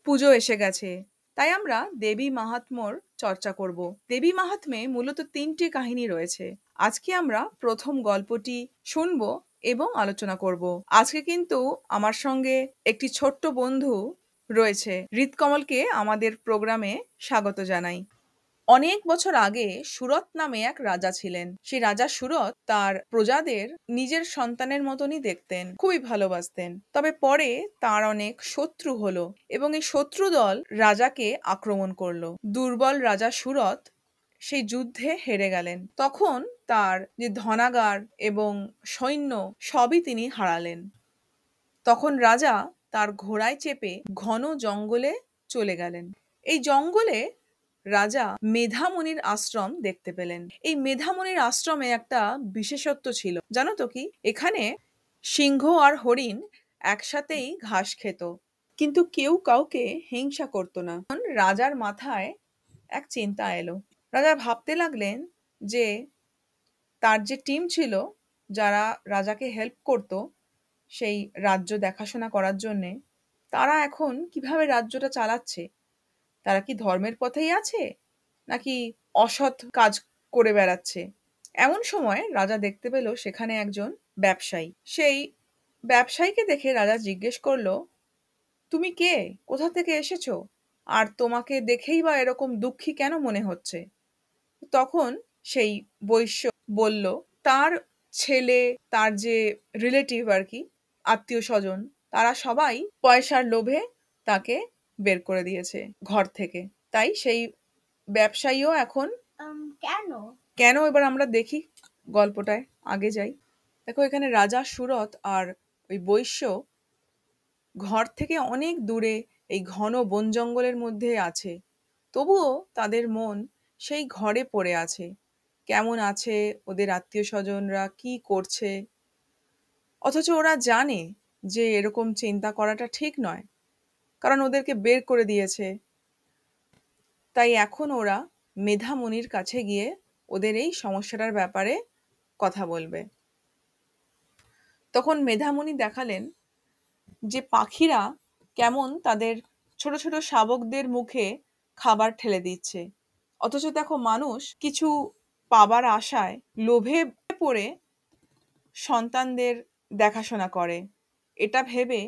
পুজো এসে গেছে, তাই আমরা দেবী মাহাত্ম্যর চর্চা করব। দেবী মাহাত্ম্যে মূলত ৩টি কাহিনী রয়েছে। আজকে আমরা প্রথম গল্পটি শুনব এবং আলোচনা করব। আজকে কিন্তু আমার সঙ্গে একটি ছোট্ট বন্ধু রয়েছে। হৃদকমলকে আমাদের প্রোগ্রামে স্বাগত জানাই। অনেক বছর আগে সুরত নামে এক রাজা ছিলেন। সেই রাজা সুরত তার প্রজাদের নিজের সন্তানের মতনই দেখতেন, খুবই ভালোবাসতেন। তবে পরে তার অনেক শত্রু হলো এবং এই শত্রু দল রাজাকে আক্রমণ করলো। দুর্বল রাজা সুরত সেই যুদ্ধে হেরে গেলেন। তখন তার যে ধনাগার এবং সৈন্য সবই তিনি হারালেন। তখন রাজা তার ঘোড়ায় চেপে ঘন জঙ্গলে চলে গেলেন। এই জঙ্গলে রাজা মেধামুনির আশ্রম দেখতে পেলেন। এই মেধামুনির আশ্রমে একটা বিশেষত্ব ছিল, জানো তো কি? এখানে সিংহ আর হরিণ একসাথেই ঘাস খেত, কিন্তু কেউ কাউকে হিংসা করতো না। তখন রাজার মাথায় এক চিন্তা এলো। রাজা ভাবতে লাগলেন যে তার যে টিম ছিল, যারা রাজাকে হেল্প করত সেই রাজ্য দেখাশোনা করার জন্যে, তারা এখন কিভাবে রাজ্যটা চালাচ্ছে? তারা কি ধর্মের পথেই আছে, নাকি অসৎ কাজ করে বেড়াচ্ছে? এমন সময় রাজা দেখতে পেল সেখানে একজন ব্যবসায়ী। সেই ব্যবসায়ীকে দেখে রাজা জিজ্ঞেস করলো, তুমি কে? কোথা থেকে এসেছো? আর তোমাকে দেখেই বা এরকম দুঃখী কেন মনে হচ্ছে? তখন সেই বৈশ্য বলল, তার ছেলে, তার যে রিলেটিভ আর কি, আত্মীয় স্বজন, তারা সবাই পয়সার লোভে তাকে বের করে দিয়েছে ঘর থেকে। তাই সেই ব্যবসায়ীও এখন কেন কেন এবার আমরা দেখি গল্পটায় আগে যাই। দেখো, এখানে রাজা সুরত আর ওই বৈশ্য ঘর থেকে অনেক দূরে এই ঘন বন জঙ্গলের মধ্যে আছে, তবুও তাদের মন সেই ঘরে পড়ে আছে। কেমন আছে ওদের আত্মীয় স্বজনরা, কি করছে, অথচ ওরা জানে যে এরকম চিন্তা করাটা ঠিক নয়, কারণ ওদেরকে বের করে দিয়েছে। তাই এখন ওরা মেধামুনির কাছে গিয়ে ওদের এই সমস্যাটার ব্যাপারে কথা বলবে। তখন মেধামুনি দেখালেন যে পাখিরা কেমন তাদের ছোট ছোট শাবকদের মুখে খাবার ঠেলে দিচ্ছে, অথচ দেখো মানুষ কিছু পাবার আশায় লোভে পড়ে সন্তানদের দেখাশোনা করে, এটা ভেবে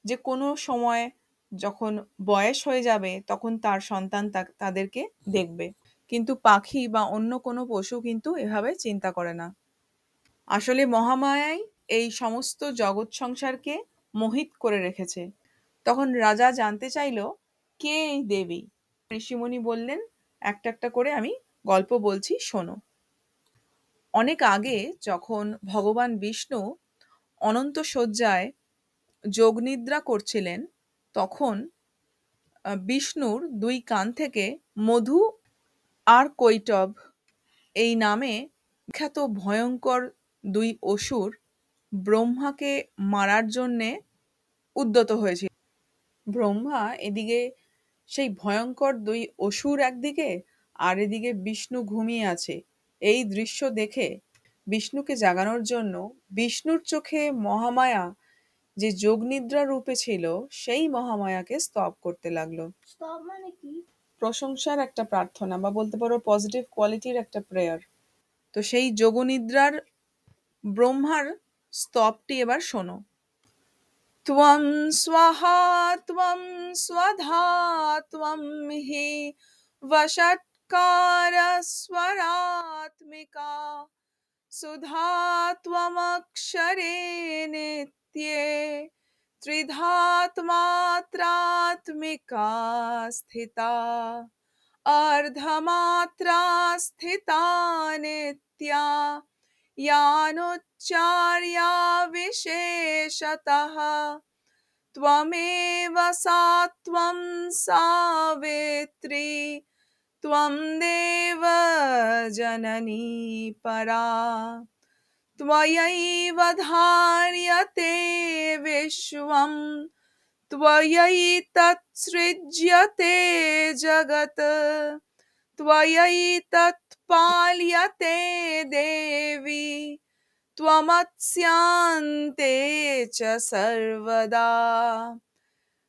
যে কোনো সময় যখন বয়স হয়ে যাবে তখন তার সন্তান তাদেরকে দেখবে। কিন্তু পাখি বা অন্য কোনো পশু কিন্তু এভাবে চিন্তা করে না। আসলে মহামায়াই এই সমস্ত জগৎ সংসারকে মোহিত করে রেখেছে। তখন রাজা জানতে চাইল, কে এই দেবী? ঋষিমুনি বললেন, একটা একটা করে আমি গল্প বলছি, শোনো। অনেক আগে যখন ভগবান বিষ্ণু অনন্ত শয্যায় যোগনিদ্রা করছিলেন, তখন বিষ্ণুর দুই কান থেকে মধু আর কৈটব এই নামে বিখ্যাত ভয়ঙ্কর দুই অসুর ব্রহ্মাকে মারার জন্যে উদ্যত হয়েছিল। ব্রহ্মা এদিকে সেই ভয়ঙ্কর দুই অসুর একদিকে, আর এদিকে বিষ্ণু ঘুমিয়ে আছে। এই দৃশ্য দেখে বিষ্ণুকে জাগানোর জন্য বিষ্ণুর চোখে মহামায়া যে যোগনিদ্রা রূপে ছিল, সেই মহামায়াকে স্তব করতে লাগলো। স্তব মানে কি? প্রশংসার একটা প্রার্থনা, বা বলতে পারো পজিটিভ কোয়ালিটির একটা প্রেয়ার। তো সেই যোগনিদ্রার ব্রহ্মার স্তবটি এবার শোনো। त्वं स्वाहा त्वं स्वधा त्वं हि वषट्कारस्वरात्मिका सुधा त्वमक्षरे नित्ये त्रिधात्मात्रात्मिका स्थिता अर्धमात्रा स्थिता नित्या यानुच्चार्या विशेषतः त्वमेव सा त्वं सावित्री त्वं देव जननी परा त्वयैव धार्यते विश्वं त्वयैतत्सृज्यते जगत् त्वयैतत्पाल्यते देवी त्वमस्यान्ते च सर्वदा।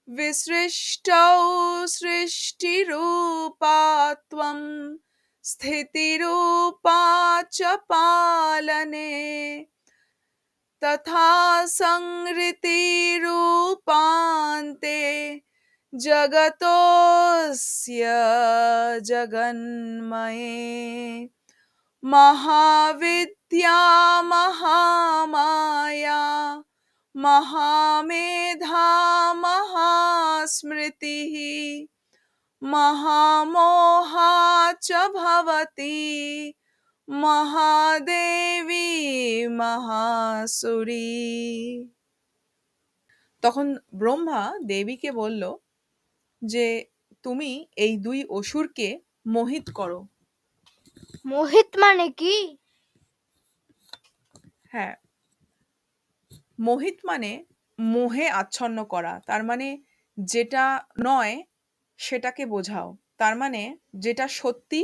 विसृष्टौ सृष्टिरूपा त्वं स्थितिरूपा च पालने तथा संहृतिरूपान्ते जगतोऽस्य जगन्मये महाविद्या महामाया महामेधा महास्मृतिः महामोहा च भवति মহাদেবী মহাসুরী। তখন ব্রহ্মা দেবীকে বলল যে তুমি এই দুই অসুরকে মোহিত করো। মোহিত মানে কি? হ্যাঁ, মোহিত মানে মোহে আচ্ছন্ন করা, তার মানে যেটা নয় সেটাকে বোঝাও, তার মানে যেটা সত্যি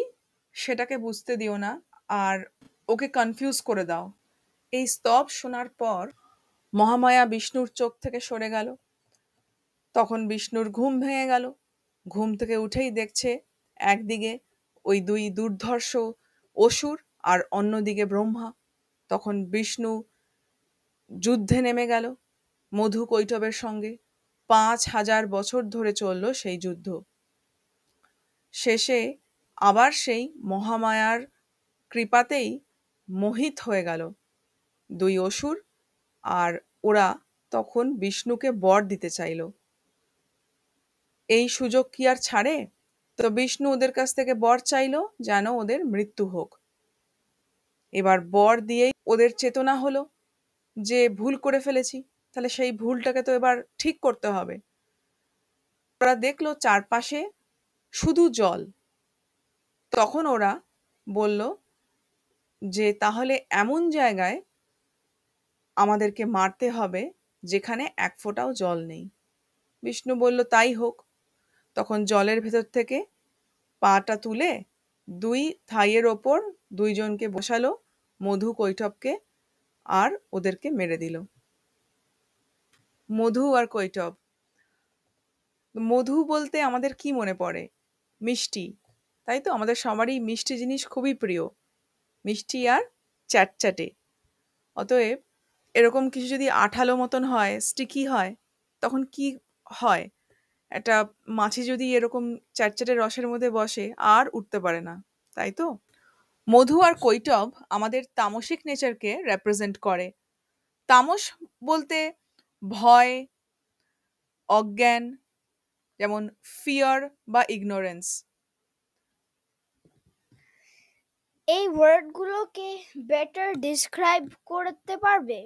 সেটাকে বুঝতে দিও না আর ওকে কনফিউজ করে দাও। এই স্তব শোনার পর মহামায়া বিষ্ণুর চোখ থেকে সরে গেল। তখন বিষ্ণুর ঘুম ভেঙে গেল। ঘুম থেকে উঠেই দেখছে একদিকে ওই দুই দুর্ধর্ষ অসুর আর অন্যদিকে ব্রহ্মা। তখন বিষ্ণু যুদ্ধে নেমে গেল মধু কৈটবের সঙ্গে। ৫,০০০ বছর ধরে চলল সেই যুদ্ধ। শেষে আবার সেই মহামায়ার কৃপাতেই মোহিত হয়ে গেল দুই অসুর, আর ওরা তখন বিষ্ণুকে বর দিতে চাইল। এই সুযোগ কি আর ছাড়ে? তো বিষ্ণু ওদের কাছ থেকে বর চাইল যেন ওদের মৃত্যু হোক। এবার বর দিয়েই ওদের চেতনা হলো যে ভুল করে ফেলেছি, তাহলে সেই ভুলটাকে তো এবার ঠিক করতে হবে। ওরা দেখলো চারপাশে শুধু জল। তখন ওরা বলল যে তাহলে এমন জায়গায় আমাদেরকে মারতে হবে যেখানে এক ফোঁটাও জল নেই। বিষ্ণু বলল তাই হোক। তখন জলের ভেতর থেকে পাটা তুলে দুই থাইয়ের ওপর দুইজনকে বসালো, মধু কৈটবকে, আর ওদেরকে মেরে দিল। মধু আর কৈটব। মধু বলতে আমাদের কি মনে পড়ে? মিষ্টি, তাই তো? আমাদের সবারই মিষ্টি জিনিস খুবই প্রিয়, মিষ্টি আর চ্যাটচ্যাটে। অতএব এরকম কিছু যদি আঠালো মতন হয়, স্টিকি হয়, তখন কি হয়? একটা মাছি যদি এরকম চ্যাটচ্যাটে রসের মধ্যে বসে আর উঠতে পারে না, তাই তো? মধু আর কৈটব আমাদের তামসিক নেচারকে রেপ্রেজেন্ট করে। তামস বলতে ভয়, অজ্ঞান, যেমন ফিয়ার বা ইগনোরেন্স। এই ওয়ার্ডগুলোকে বেটার ডিসক্রাইব করতে পারবে?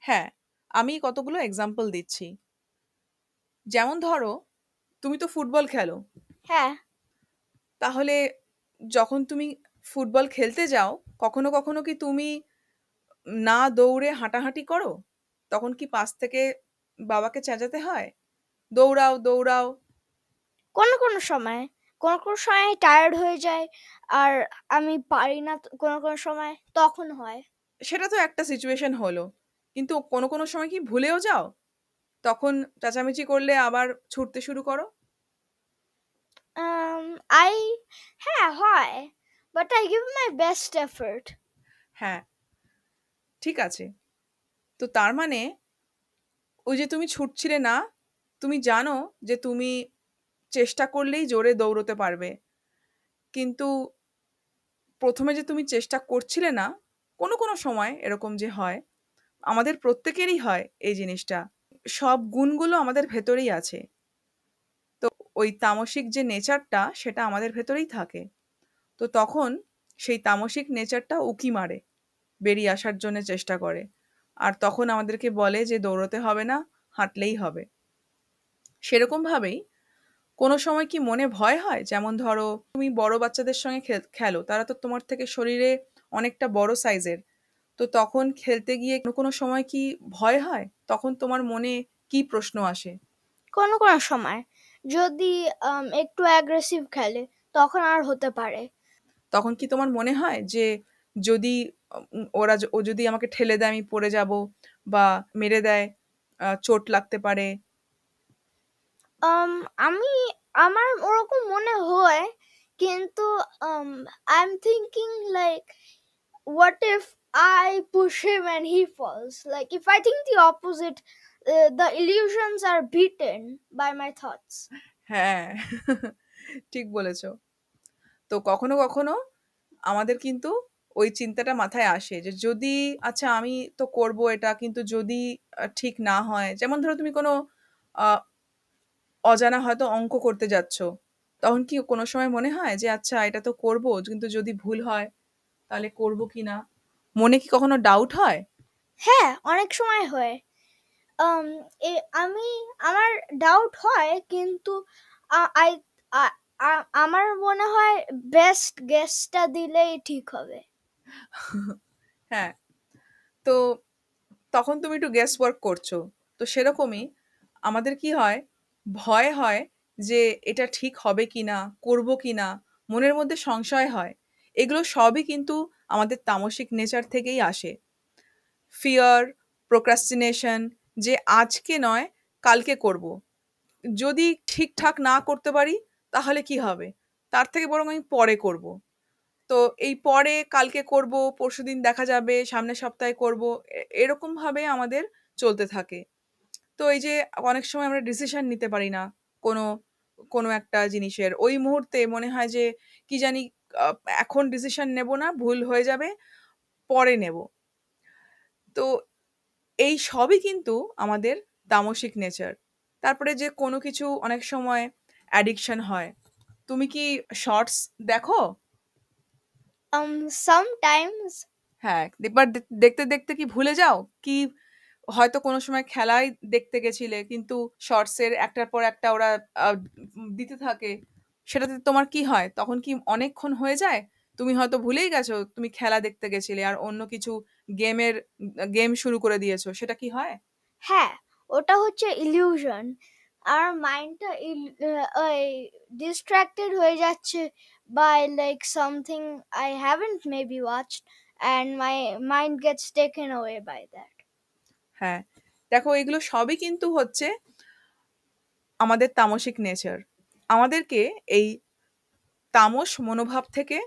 হ্যাঁ, আমি কতগুলো এক্সাম্পল দিচ্ছি। যেমন ধরো, তুমি তো ফুটবল খেলো। হ্যাঁ। তাহলে যখন তুমি ফুটবল খেলতে যাও, কখনো কখনো কি তুমি না দৌড়ে হাঁটাহাঁটি করো? তখন কি পাশ থেকে বাবাকে চেঁচাতে হয়, দৌড়াও দৌড়াও? কোনো কোনো সময়, কোনো কোনো সময় টায়ার্ড হয়ে যায় আর আমি পারি না, কোনো কোনো সময় তখন হয়। সেটা তো একটা সিচুয়েশন হলো, কিন্তু কোনো কোনো সময় কি ভুলেও যাও? তখন চেঁচামেচি করলে আবার ছুটতে শুরু করো? আই হ্যাঁ হয়, but I give my best effort. হ্যাঁ, ঠিক আছে। তো তার মানে ওই যে তুমি ছুটছিলে না, তুমি জানো যে তুমি চেষ্টা করলেই জোরে দৌড়তে পারবে, কিন্তু প্রথমে যে তুমি চেষ্টা করছিলে না, কোনো কোনো সময় এরকম যে হয়, আমাদের প্রত্যেকেরই হয় এই জিনিসটা। সব গুণগুলো আমাদের ভেতরেই আছে। তো ওই তামসিক যে নেচারটা সেটা আমাদের ভেতরেই থাকে। তো তখন সেই তামসিক নেচারটা উকি মারে, বেরিয়ে আসার জন্য চেষ্টা করে। আর তখন আমাদেরকে বলে যে দৌড়তে হবে না, হাঁটলেই হবে। সেরকমভাবেই কোনো সময় কি মনে ভয় হয়? যেমন ধরো তুমি বড় বাচ্চাদের সঙ্গে খেলো, তারা তো তোমার থেকে শরীরে অনেকটা বড় সাইজের। তো তখন খেলতে গিয়ে কোনো কোনো সময় কি ভয় হয়? তখন তোমার মনে কি প্রশ্ন আসে? কোনো কোনো সময় যদি একটু অ্যাগ্রেসিভ খেলে তখন আর হতে পারে। তখন কি তোমার মনে হয় যে যদি ও যদি আমাকে ঠেলে দেয় আমি পড়ে যাব, বা মেরে দেয়, চোট লাগতে পারে? আমি আমার ওরকম মনে হয়, কিন্তু I am thinking like what if I push him and he falls? Like if I think the opposite, the illusions are beaten by my thoughts. হ্যাঁ, ঠিক বলেছ। তো কখনো, কখনো আমাদের কিন্তু ওই চিন্তাটা মাথায় আসে যে যদি আচ্ছা আমি তো করব এটা, কিন্তু যদি ঠিক না হয়, যেমন ধরো তুমি কোনো আ অজানা হয়তো অঙ্ক করতে যাচ্ছ। তখন কি কোনো সময় মনে হয় যে আচ্ছা এটা তো করব, কিন্তু যদি ভুল হয় তাহলে করব কিনা? মনে কি কখনো ডাউট হয়? হ্যাঁ, অনেক সময় হয়। আম এ আমি আমার ডাউট হয়, কিন্তু আই আমার মনে হয় বেস্ট গেসটা দিলেই ঠিক হবে। হ্যাঁ, তো তখন তুমি একটু গেস ওয়ার্ক করছো। তো সেরকমই আমাদের কি হয়, ভয় হয় যে এটা ঠিক হবে কিনা, করব কিনা, মনের মধ্যে সংশয় হয়। এগুলো সবই কিন্তু আমাদের তামসিক নেচার থেকেই আসে। ফিয়ার, প্রোক্রাস্টিনেশন, যে আজকে নয় কালকে করব। যদি ঠিকঠাক না করতে পারি তাহলে কি হবে? তার থেকে বরং আমি পরে করব। তো এই পরে কালকে করব, পরশুদিন দেখা যাবে, সামনের সপ্তাহে করব। এরকমভাবে আমাদের চলতে থাকে। তো এই যে অনেক সময় আমরা ডিসিশন নিতে পারি না কোনো, কোনো একটা জিনিসের। ওই মুহূর্তে মনে হয় যে কি জানি আ এখন ডিসিশন নেব না, ভুল হয়ে যাবে, পরে নেব। তো এই সবই কিন্তু আমাদের তামসিক নেচার। তারপরে যে কোনো কিছু অনেক সময় অ্যাডিকশন হয়। তুমি কি শর্টস দেখো? Sometimes. হ্যাঁ, এবার দেখতে, দেখতে কি ভুলে যাও? কি হয়তো কোনো সময় খেলাই দেখতে গেছিলে, কিন্তু শর্টস এর একটার পর একটা ওরা আ দিতে থাকে। সেটাতে তোমার কি হয়? তখন কি অনেকক্ষণ হয়ে যায়? তুমি হয়তো ভুলেই গেছো তুমি খেলা দেখতে গেছিলে আর অন্য কিছু গেমের গেম শুরু করে দিয়েছো। সেটা কি হয়? হ্যাঁ, ওটা হচ্ছে ইলিউশন। আর মাইন্ডটা ওই ডিস্ট্রাক্টেড হয়ে যাচ্ছে by like something I haven't maybe watched, and my mind gets taken away by that. হ্যাঁ, দেখো এগুলো সবই কিন্তু হচ্ছে আমাদের তামসিক নেচার। আমাদেরকে এই তামস মনোভাব থেকে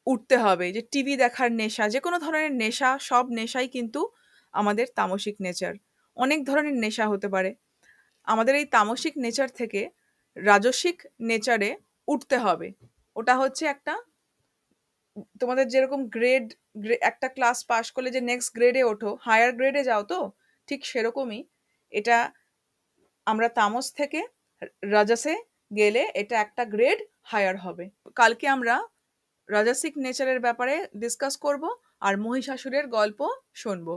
উঠতে হবে। যে টিভি দেখার নেশা, যেকোনো ধরনের নেশা, সব নেশাই কিন্তু আমাদের তামসিক নেচার। অনেক ধরনের নেশা হতে পারে। আমাদের এই তামসিক নেচার থেকে রাজসিক নেচারে উঠতে হবে। ওটা হচ্ছে একটা, তোমাদের যেরকম একটা ক্লাস পাস করলে যে নেক্সট গ্রেডে ওঠো, হায়ার গ্রেডে যাও, তো ঠিক সেরকমই এটা আমরা তামস থেকে রাজসে গেলে এটা একটা গ্রেড হায়ার হবে। কালকে আমরা রাজসিক নেচারের ব্যাপারে ডিসকাস করব আর মহিষাসুরের গল্প শুনবো।